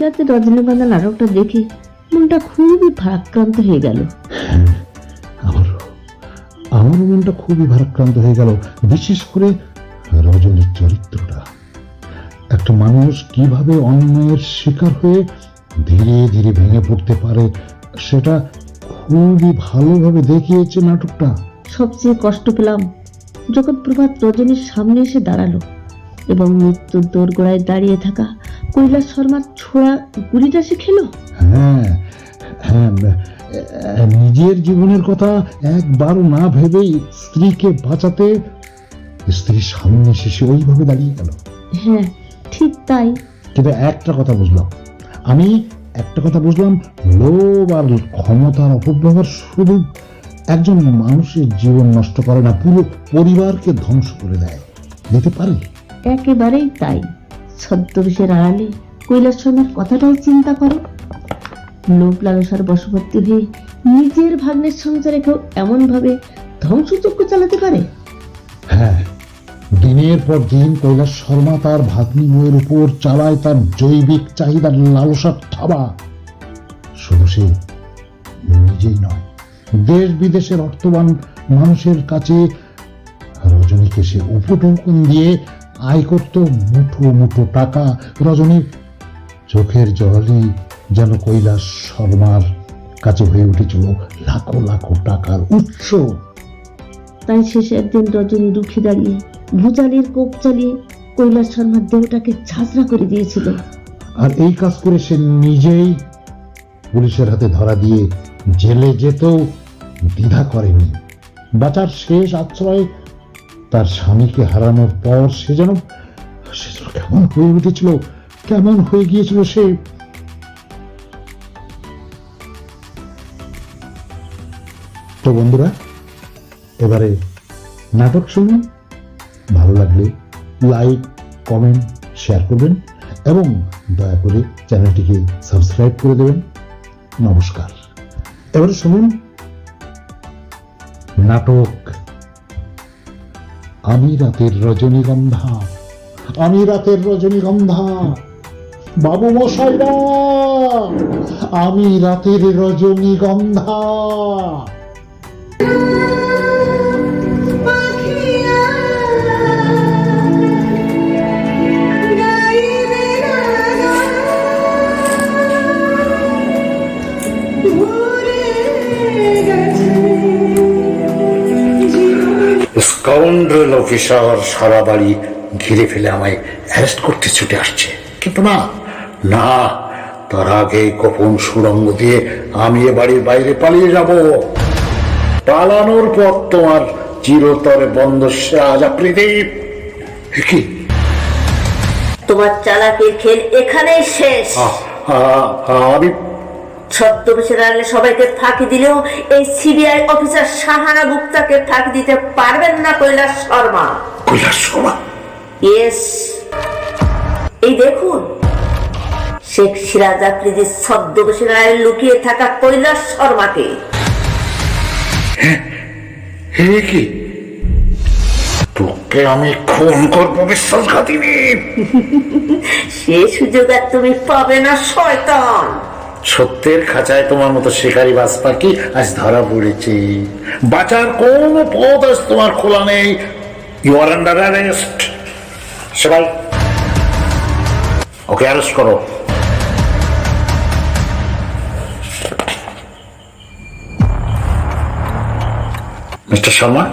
রাতে রজনীগন্ধা নাটকটা দেখে মনটা খুবই ভারাক্রান্ত হয়ে গেল। আমার মনটা খুবই ভারাক্রান্ত হয়ে গেল, বিশেষ করে রজনীর চরিত্রটা। একটা মানুষ কিভাবে অন্যায়ের শিকার হয়ে ধীরে ধীরে ভেঙে পড়তে পারে সেটা খুবই ভালোভাবে দেখিয়েছে নাটকটা। সবচেয়ে কষ্ট পেলাম যখন প্রভাত রজনীর সামনে এসে দাঁড়ালো এবং মৃত্যুর দোরগোড়ায় দাঁড়িয়ে থাকা কৈলাস শর্মার ছোড়া গুলিটা সে খেলো। হ্যাঁ হ্যাঁ, নিজের জীবনের কথা একবারও না ভেবেই স্ত্রীকে বাঁচাতে স্ত্রীর সামনে শেষে ওইভাবে দাঁড়িয়ে গেল। হ্যাঁ ঠিক তাই। কিন্তু একটা কথা বুঝলাম, লোভ আর ক্ষমতার অপব্যবহার শুধু একজন মানুষের জীবন নষ্ট করে না, পুরো পরিবারকে ধ্বংস করে দিতে পারে। একেবারেই তাই। ছদ্মবেশের আড়ালে কৈলাস শর্মার কথাটাই চিন্তা করো। লোভ লালসার বশবর্তী হয়ে নিজের ভাগ্নের সংসারে কেউ এমন ভাবে ধ্বংসযজ্ঞ চালাতে পারে? হ্যাঁ, দিনের পর দিন কৈলাস শর্মা তার ভাগ্নি মেয়ের উপর চালায় তার জৈবিক চাহিদার লালসার থাবা। শুধু সে নিজেই নয়, দেশ বিদেশের অর্থবান মানুষের কাছে রজনীকে সে উপঢৌকন দিয়ে আয় করত মুঠো মুঠো টাকা। রজনীর চোখের জলই যেন কৈলাস শর্মার কাছে হয়ে উঠেছিল লাখো লাখো টাকার উৎস। তাই শেষে একদিন রজনী রুখে দাঁড়িয়ে ভুজালির কোপ চালিয়ে কৈলাস শর্মার দেহটাকে ঝাঁঝরা করে দিয়েছিল। আর এই কাজ করে সে নিজেই পুলিশের হাতে ধরা দিয়ে জেলে যেতেও দ্বিধা করেনি। বাঁচার শেষ আশ্রয় তার স্বামীকে হারানোর পর সে যেন কেমন হয়ে উঠেছিল, কেমন হয়ে গিয়েছিল সে। তো বন্ধুরা, এবারে নাটক শুনুন। ভালো লাগলে লাইক, কমেন্ট, শেয়ার করবেন এবং দয়া করে চ্যানেলটিকে সাবস্ক্রাইব করে দেবেন। নমস্কার। এবারে শুনুন নাটক আমি রাতের রজনীগন্ধা। বাবু মশাইরা, আমি রাতের রজনীগন্ধা। স্কাউন্ড্রেল অফিসার সারা বাড়ি ঘিরে ফেলে আমায় অ্যারেস্ট করতে ছুটে আসছে, কিন্তু না, তার আগে গোপন সুড়ঙ্গ দিয়ে আমি এ বাড়ির বাইরে পালিয়ে যাব। পালানোর পর তোমার চিরতরে বন্ধ রাজা প্রদীপ। কি তোমার চালাকির খেল এখানেই শেষ। আমি ছদ্মবেশের আড়ালে সবাইকে ফাঁকি দিলেও এই সিবিআই অফিসার শাহানা গুপ্তাকে ফাঁকি দিতে পারবেন না কৈলাস শর্মা। ইয়েস, এই দেখুন শেখ সিরাজ আফ্রিদির ছদ্মবেশের আড়ালে লুকিয়ে থাকা কৈলাস শর্মাকে। কি তোকে আমি খুন করবো বিশ্বাসঘাতিনী? সে সুযোগ আর তুমি পাবে না শয়তান। সত্যের খাঁচায় তোমার মতো শিকারী বাজ পাখি আজ ধরা পড়েছে। বাঁচার কোন পথ আজ তোমার খোলা নেই। You are under arrest. সবাই ওকে অ্যারেস্ট করো। মিস্টার শর্মা,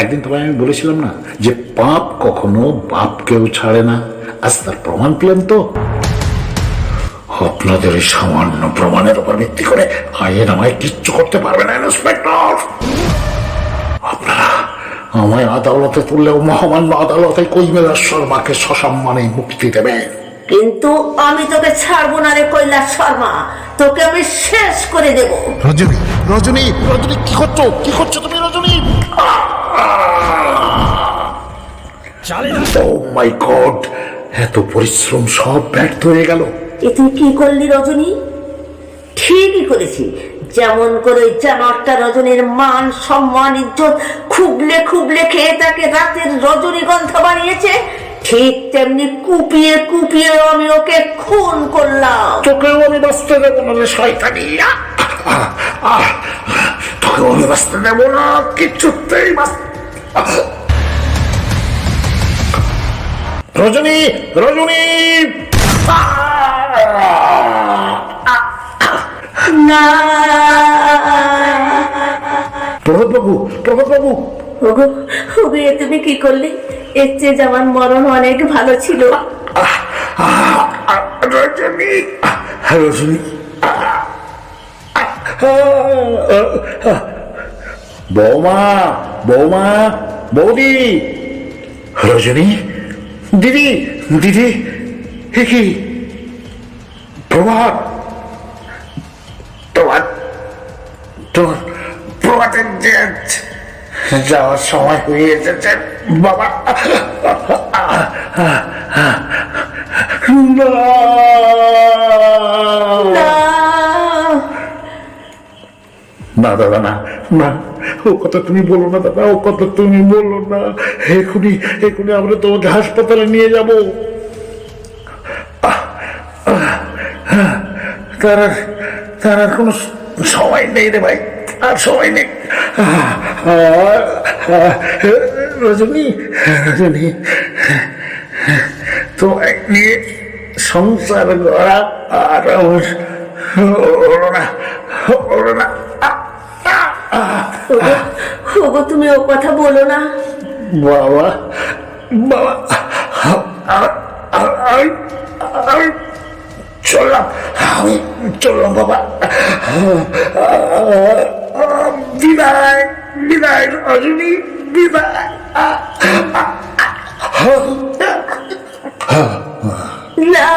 একদিন তোমায় আমি বলেছিলাম না যে পাপ কখনো বাপকেও ছাড়ে না? আজ তার প্রমাণ পেলেন তো। আপনাদের এই সামান্য প্রমাণের উপর ভিত্তি করে আইন আমায় কিচ্ছু করতে পারবে না ইন্সপেক্টর। আপনারা আমায় আদালতে তুললেও মহামান্য আদালতে কৈলাস শর্মাকে সসম্মানে মুক্তি দেবেন। কিন্তু আমি তোকে ছাড়বো না রে কৈলাস শর্মা, তোকে আমি শেষ করে দেব। রজনী, কি করছো তুমি রজনী? ও মাই গড, এত পরিশ্রম সব ব্যর্থ হয়ে গেল। এ তুই কি করলি রজনী? ঠিকই করেছি। যেমন করে জানোয়ারটা রজনীর মান সম্মান ইজ্জত খুবলে খেয়ে তাকে রাতের রজনীগন্ধা বানিয়েছে, ঠিক তেমনি কুপিয়ে কুপিয়ে আমি ওকে খুন করলাম। তোকেও আমি বাঁচতে দেবো না রে শয়তানি, তোকেও আমি বাঁচতে দেবো না, কিচ্ছুতেই রজনী, রজনী! না প্রভাত বাবু, প্রভাত বাবু! ওগো ওগো, এ তুমি কি করলে? এর চেয়ে যে আমার মরণ অনেক ভালো ছিল। রজনী, রজনী! বৌমা, বৌমা, বৌদি! রজনী, দিদি, দিদি! এ কি প্রভাত? তোমার তোমার প্রভাতের যে যাওয়ার সময় হয়ে এসেছে বাবা। না দাদা, না না, ও কথা তুমি বলো না দাদা, ও কথা তুমি বলো না। এখনই এখনই আমরা তোমাকে হাসপাতালে নিয়ে যাব। তার আর কোনো সময় নেই রে ভাই, আর সময় নেই। রজনী, রজনী, তোমায় নিয়ে সংসার গড়া আর আমার ওড়ো না, ওড়ো না। ওগো তুমি ও কথা বলো না। বাবা, বাবা, আমি চললাম, আমি চললাম বাবা। বিদায়, বিদায় রজনী, বিদায়। না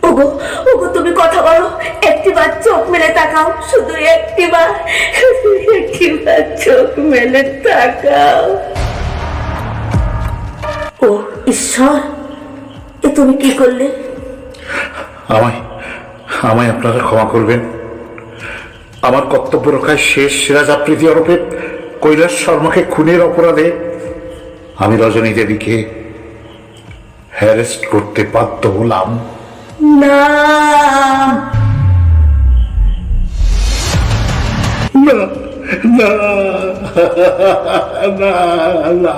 ওগো, ওগো তুমি কথা বলো, একটিবার চোখ মেলে তাকাও, শুধু একটিবার, শুধু একটিবার চোখ মেলে তাকাও। ও ঈশ্বর, এ তুমি কি করলে? আমায় আমায় আপনারা ক্ষমা করবেন। আমার কর্তব্য রক্ষায় শেষ সিরাজ আফ্রিদি ওরফে কৈলাস শর্মাকে খুনের অপরাধে আমি রজনী দেবীকে হ্যারেস্ট করতে বাধ্য হলাম। না না, না, না, না।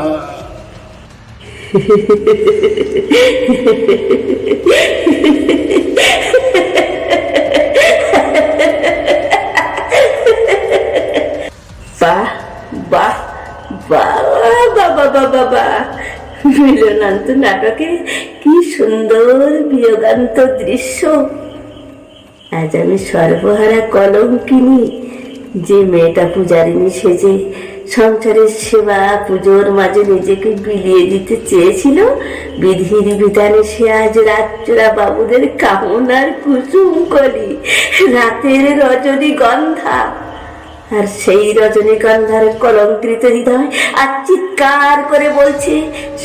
বাহ বাহ বাহ বাবা বাবা বাহ, মিলনান্ত নাটকে কি সুন্দর বিয়োগান্ত দৃশ্য। আজ আমি সর্বহারা কলঙ্কিনী, যে মেয়েটা পূজারিনী সেজে সংসারের সেবা পুজোর মাঝে নিজেকে বিলিয়ে দিতে চেয়েছিল, বিধির বিধানে সে আজ রাতচোরা বাবুদের কামনার কুসুম করি, রাতের রজনীগন্ধা। আর সেই রজনীগন্ধার কলঙ্কৃত হৃদয় আর চিৎকার করে বলছে,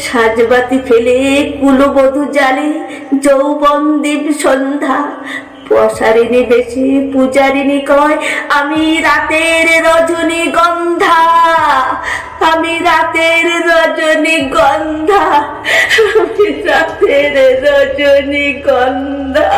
সাজবাতি ফেলে কুলবধূ জালে যৌবন দ্বীপ সন্ধ্যা, পশারিণী বেশি পূজারিণী কয়, আমি রাতের রজনীগন্ধা, আমি রাতের রজনীগন্ধা, আমি রাতের রজনীগন্ধা।